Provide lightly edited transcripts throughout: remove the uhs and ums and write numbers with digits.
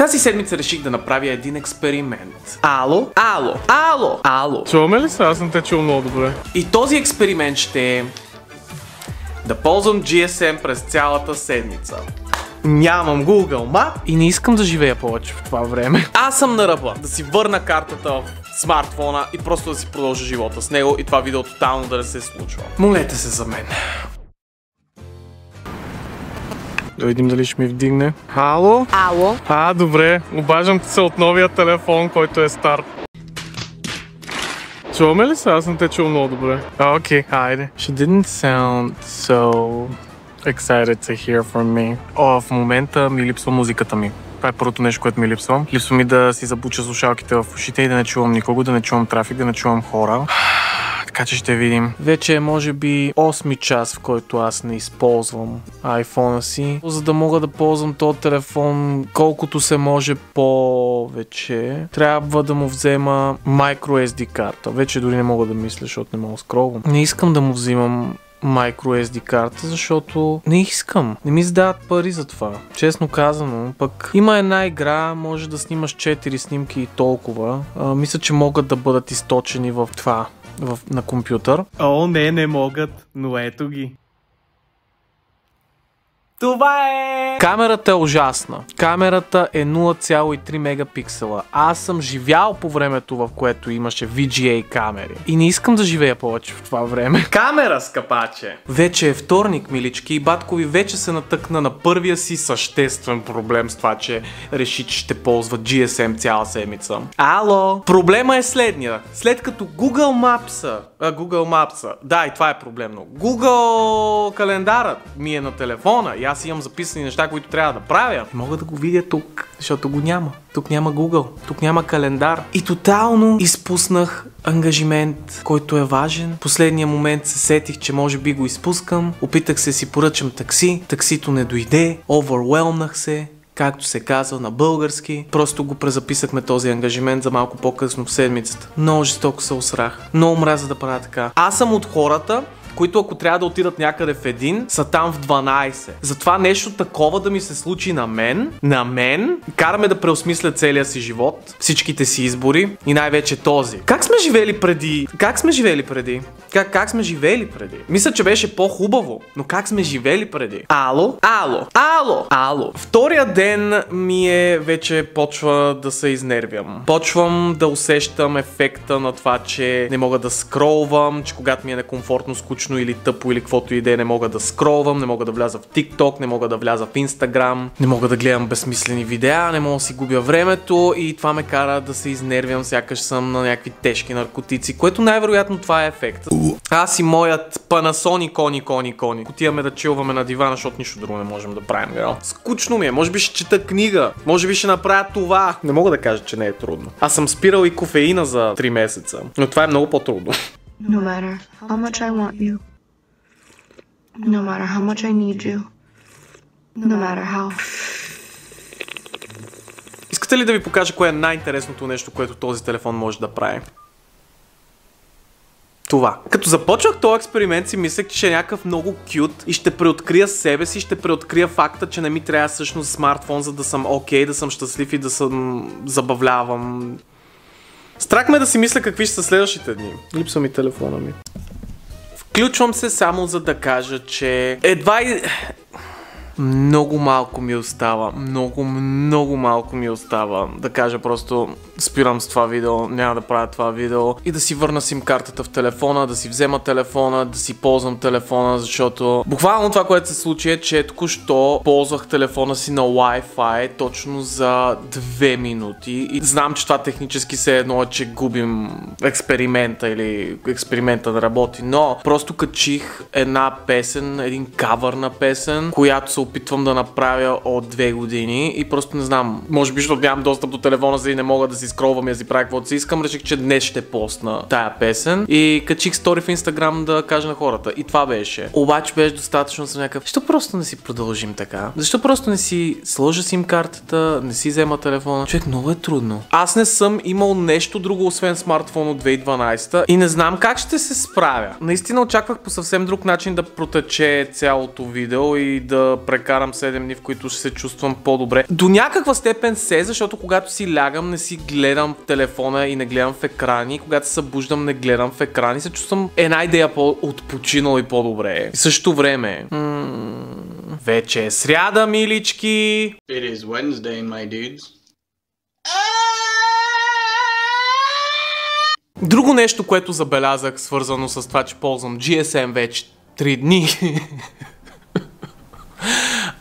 Тази седмица реших да направя един експеримент. Ало? Ало? Ало? Ало? Чуваме ли се? Аз съм те чул много добре. И този експеримент ще е да ползвам GSM през цялата седмица. Нямам Google Map и не искам да живея повече в това време. Аз съм на ръба да си върна картата в смартфона и просто да си продължа живота с него и това видео тотално да не се случва. Молете се за мен. Да видим дали ще ми вдигне. Ало? Ало? Добре. Обаждам се от новия телефон, който е стар. Чуваме ли се? Аз съм те чул много добре. Окей, хайде. She didn't sound so excited to hear from me. В момента ми липсва музиката ми. Това е първото нещо, което ми липсва. Липсва ми да си забуча слушалките в ушите и да не чувам никого, да не чувам трафик, да не чувам хора. Така че ще видим. Вече е може би 8 час, в който аз не използвам iPhone-а си, за да мога да ползвам този телефон колкото се може повече. Трябва да му взема microSD карта. Вече дори не мога да мисля, защото не мога да скролвам. Не искам да му взимам microSD карта, защото не искам. Не ми задават пари за това. Честно казано, пък има една игра, може да снимаш 4 снимки и толкова. Мисля, че могат да бъдат източени в това. На компютър. Не могат, но ето ги. Това е! Камерата е ужасна. Камерата е 0,3 мегапиксела. Аз съм живял по времето, в което имаше VGA камери. И не искам да живея повече в това време. Камера, скъпаче! Вече е вторник, милички, и батко ви вече се натъкна на първия си съществен проблем с това, че реши, че ще ползва GSM цяла седмица. Ало! Проблема е следния. След като Google Maps, да, и това е проблемно. Google календарът ми е на телефона и аз имам записани неща, които трябва да правя. Не мога да го видя тук, защото го няма. Тук няма Google, тук няма календар. И тотално изпуснах ангажимент, който е важен. В последния момент се сетих, че може би го изпускам. Опитах се си поръчам такси. Таксито не дойде. Overwhelmнах се. Както се казва на български. Просто го презаписахме този ангажимент за малко по-късно в седмицата. Много жестоко се усрах. Много мразя да правя така. Аз съм от хората, които ако трябва да отидат някъде в един, са там в 12. Затова нещо такова да ми се случи на мен, караме да преосмисля целия си живот, всичките си избори и най-вече този. Как сме живели преди? Как сме живели преди? Мисля, че беше по-хубаво, но как сме живели преди? Ало. Втория ден ми е вече почва да се изнервям. Почвам да усещам ефекта на това, че не мога да скролвам, че когато ми е некомфортно, скучно или тъпо или каквото и да е, не мога да скролвам, не мога да вляза в TikTok, не мога да вляза в Instagram, не мога да гледам безсмислени видеа, не мога да си губя времето и това ме кара да се изнервям, сякаш съм на някакви тежки наркотици, което най-вероятно това е ефект. Аз и моят Panasonic кони. Отиваме да чилваме на дивана, защото нищо друго не можем да правим. Скучно ми е, може би ще чета книга, може би ще направя това. Не мога да кажа, че не е трудно. Аз съм спирал и кофеина за 3 месеца, но това е много по-трудно. No matter how much I want you, no matter how much I need you, no matter how. Искате ли да ви покажа кое е най-интересното нещо, което този телефон може да прави? Това. Като започвах този експеримент си мислех, че е някакъв много кют и ще преоткрия себе си, ще преоткрия факта, че не ми трябва всъщност смартфон, за да съм окей, да съм щастлив и да съм забавлявам. Страх ме да си мисля какви ще са следващите дни. Липсва ми телефона ми. Включвам се само за да кажа, че едва и... Много малко ми остава. Много малко ми остава. Да кажа просто спирам с това видео, няма да правя това видео и да си върна сим картата в телефона, да си взема телефона, да си ползвам телефона, защото буквално това, което се случи е, че току-що ползвах телефона си на Wi-Fi точно за 2 минути и знам, че това технически се едно, че губим експеримента или експеримента да работи, но просто качих една песен, един кавър на песен, която се опитвам да направя от 2 години и просто не знам, може би защото нямам достъп до телефона си и не мога да си скролвам и да си правя каквото си искам, реших, че днес ще постна тая песен и качих стори в Instagram да кажа на хората и това беше. Обаче беше достатъчно за някакъв. Защо просто не си продължим така? Защо просто не си сложа сим картата, не си взема телефона? Човек, много е трудно. Аз не съм имал нещо друго освен смартфон от 2012 и не знам как ще се справя. Наистина очаквах по съвсем друг начин да протече цялото видео и да прекарам 7 дни, в които ще се чувствам по-добре. До някаква степен защото когато си лягам, не си гледам в телефона и не гледам в екрани. Когато се събуждам, не гледам в екрани. Се чувствам една идея по-отпочинал и по-добре. В същото време... вече е сряда, милички. It is Wednesday, my dudes. Друго нещо, което забелязах, свързано с това, че ползвам GSM вече 3 дни,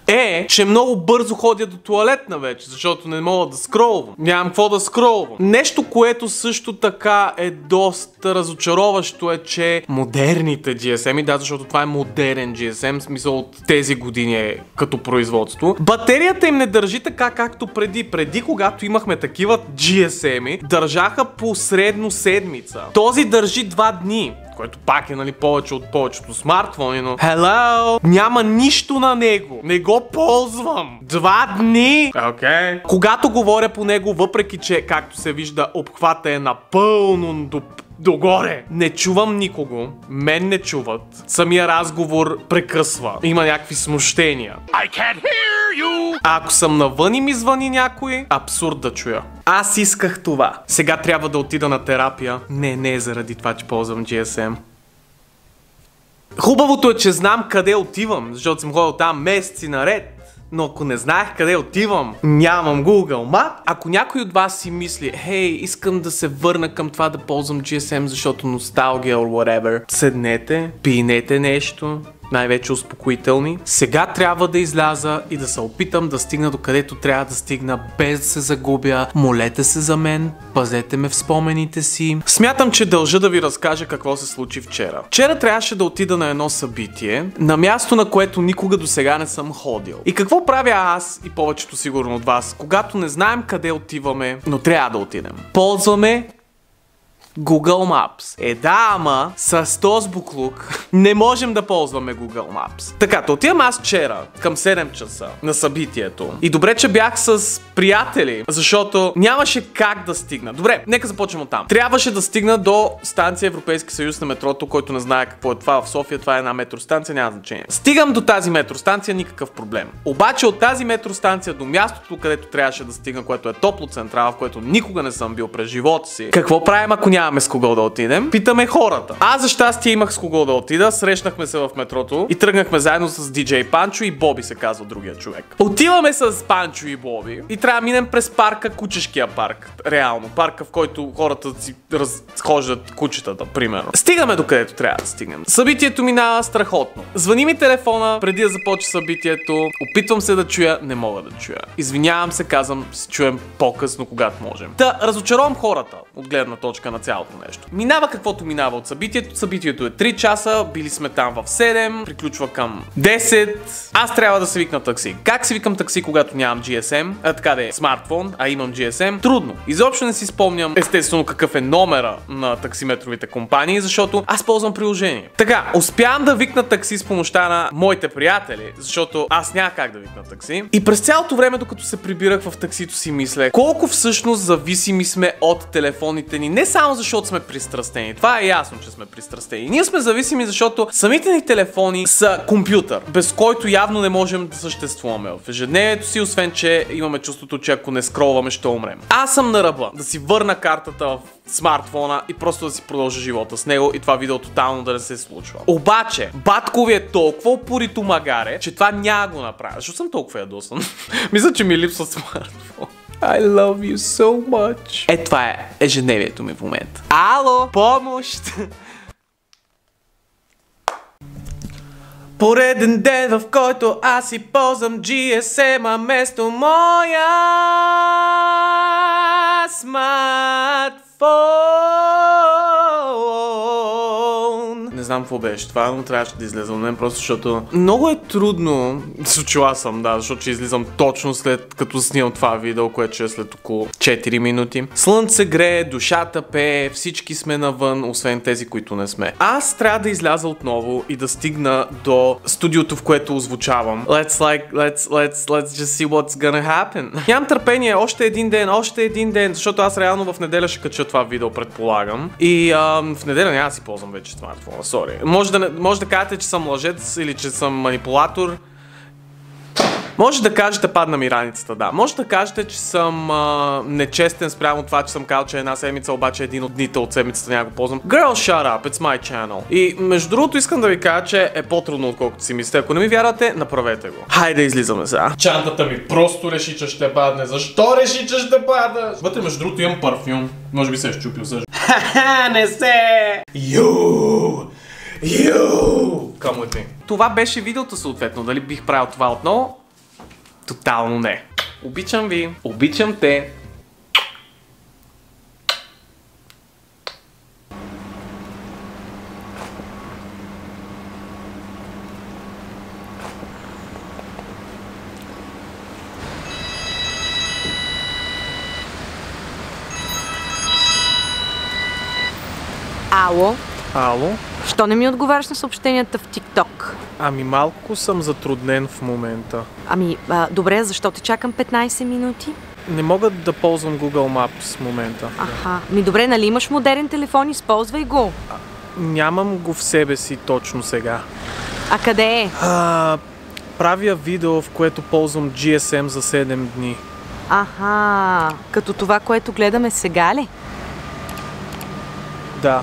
е, че много бързо ходя до туалетна вече, защото не мога да скролвам. Нямам какво да скролвам. Нещо, което също така е доста разочароващо е, че модерните GSM, да, защото това е модерен GSM, в смисъл от тези години е като производство, батерията им не държи така както преди. Преди, когато имахме такива GSM, държаха по средно седмица. Този държи 2 дни. Което пак е, нали, повече от повечето смартфони, но... Hello! Няма нищо на него. Не го ползвам. 2 дни! Окей. Когато говоря по него, въпреки че, както се вижда, обхвата е напълно догоре. Не чувам никого. Мен не чуват. Самия разговор прекъсва. Има някакви смущения. I can't hear you! А ако съм навън и ми звъни някой, абсурд да чуя. Аз исках това. Сега трябва да отида на терапия. Не заради това, че ползвам GSM. Хубавото е, че знам къде отивам, защото съм ходил там месеци наред. Но ако не знаех къде отивам, нямам Google Map. Ако някой от вас си мисли, хей, искам да се върна към това да ползвам GSM, защото носталгия or whatever, седнете, пийнете нещо, най-вече успокоителни. Сега трябва да изляза и да се опитам да стигна до където трябва да стигна, без да се загубя. Молете се за мен, пазете ме в спомените си. Смятам, че дължа да ви разкажа какво се случи вчера. Вчера трябваше да отида на едно събитие, на място, на което никога до сега не съм ходил. И какво правя аз и повечето сигурно от вас, когато не знаем къде отиваме, но трябва да отидем? Ползваме Google Maps. Ама с този буклук не можем да ползваме Google Maps. Така, то отивам аз вчера към 7 часа на събитието. И добре, че бях с приятели, защото нямаше как да стигна. Добре, нека започнем от там. Трябваше да стигна до станция Европейски съюз на метрото, който не знае какво е това в София. Това е една метростанция, няма значение. Стигам до тази метростанция, никакъв проблем. Обаче от тази метростанция до мястото, където трябваше да стигна, което е Топлоцентрала, в което никога не съм бил през живота си. Какво правим, ако нямаме с кого да отидем? Питаме хората. Аз за щастие имах с кого да отида, срещнахме се в метрото и тръгнахме заедно с DJ Панчо и Боби, се казва другия човек. Отиваме с Панчо и Боби и трябва да минем през парка, Кучешкия парк. Реално, парка, в който хората си разхождат кучетата, примерно. Стигаме до където трябва да стигнем. Събитието минава страхотно. Звъни ми телефона преди да започне събитието, опитвам се да чуя, не мога да чуя. Извинявам се, казвам, се чуем по-късно, когато можем. Да разочаровам хората от гледна точка на цялото нещо. Минава каквото минава от събитието. Събитието е 3 часа, били сме там в 7, приключва към 10. Аз трябва да се викна такси. Как се викам такси, когато нямам GSM? Така да е смартфон, а имам GSM? Трудно. Изобщо не си спомням естествено какъв е номера на таксиметровите компании, защото аз ползвам приложение. Така, успявам да викна такси с помощта на моите приятели, защото аз няма как да викна такси. И през цялото време, докато се прибирах в таксито, си мисля, колко всъщност зависими сме от телефоните ни. Не само защото сме пристрастени. Това е ясно, че сме пристрастени. Ние сме зависими, защото самите ни телефони са компютър, без който явно не можем да съществуваме в ежедневието си, освен че имаме чувството, че ако не скролваме, ще умрем. Аз съм на ръба да си върна картата в смартфона и просто да си продължа живота с него и това видео тотално да не се случва. Обаче, баткови е толкова упорито магаре, че това няма го направя. Защо съм толкова ядосан? Мисля, че ми липсва смартфон. I love you so much. Това е ежедневието ми в момента. Ало, помощ! Пореден ден, в който аз си ползвам GSM-а вместо моя смартфон. Не знам какво беше това, но трябваше да излеза от мен, просто защото много е трудно. Случила съм, да, защото ще излизам точно след като снимам това видео, което ще е след около 4 минути. Слънце грее, душата пее, всички сме навън, освен тези, които не сме. Аз трябва да изляза отново и да стигна до студиото, в което озвучавам. Let's just see what's gonna happen. Нямам търпение, още един ден, защото аз реално в неделя ще кача това видео, предполагам. И в неделя няма да си ползвам вече смартфона, сори. Може да кажете, че съм лъжец или че съм манипулатор. Може да кажете, падна ми раницата, да. Може да кажете, че съм нечестен спрямо това, че съм казал, че една седмица, обаче един от дните от седмицата няма го ползвам. Girl, shut up, it's my channel. И между другото искам да ви кажа, че е по-трудно, отколкото си мислите. Ако не ми вярвате, направете го. Хайде, излизаме сега. Чантата ми просто реши, че ще падне. Защо реши, че ще падне? Вътре, между другото, имам парфюм. Може би се е щупил също. Ха-ха, не се! Йоу! Come with me. Това беше видеото съответно. Дали бих правил това отново? Тотално не. Обичам ви. Обичам те. Ало? Ало? Що не ми отговаряш на съобщенията в TikTok? Ами малко съм затруднен в момента. Добре, защо те чакам 15 минути? Не мога да ползвам Google Maps в момента. Аха, добре, нали имаш модерен телефон, използвай го. Нямам го в себе си точно сега. А къде е? Правя видео, в което ползвам GSM за 7 дни. Аха, като това, което гледаме сега ли? Да.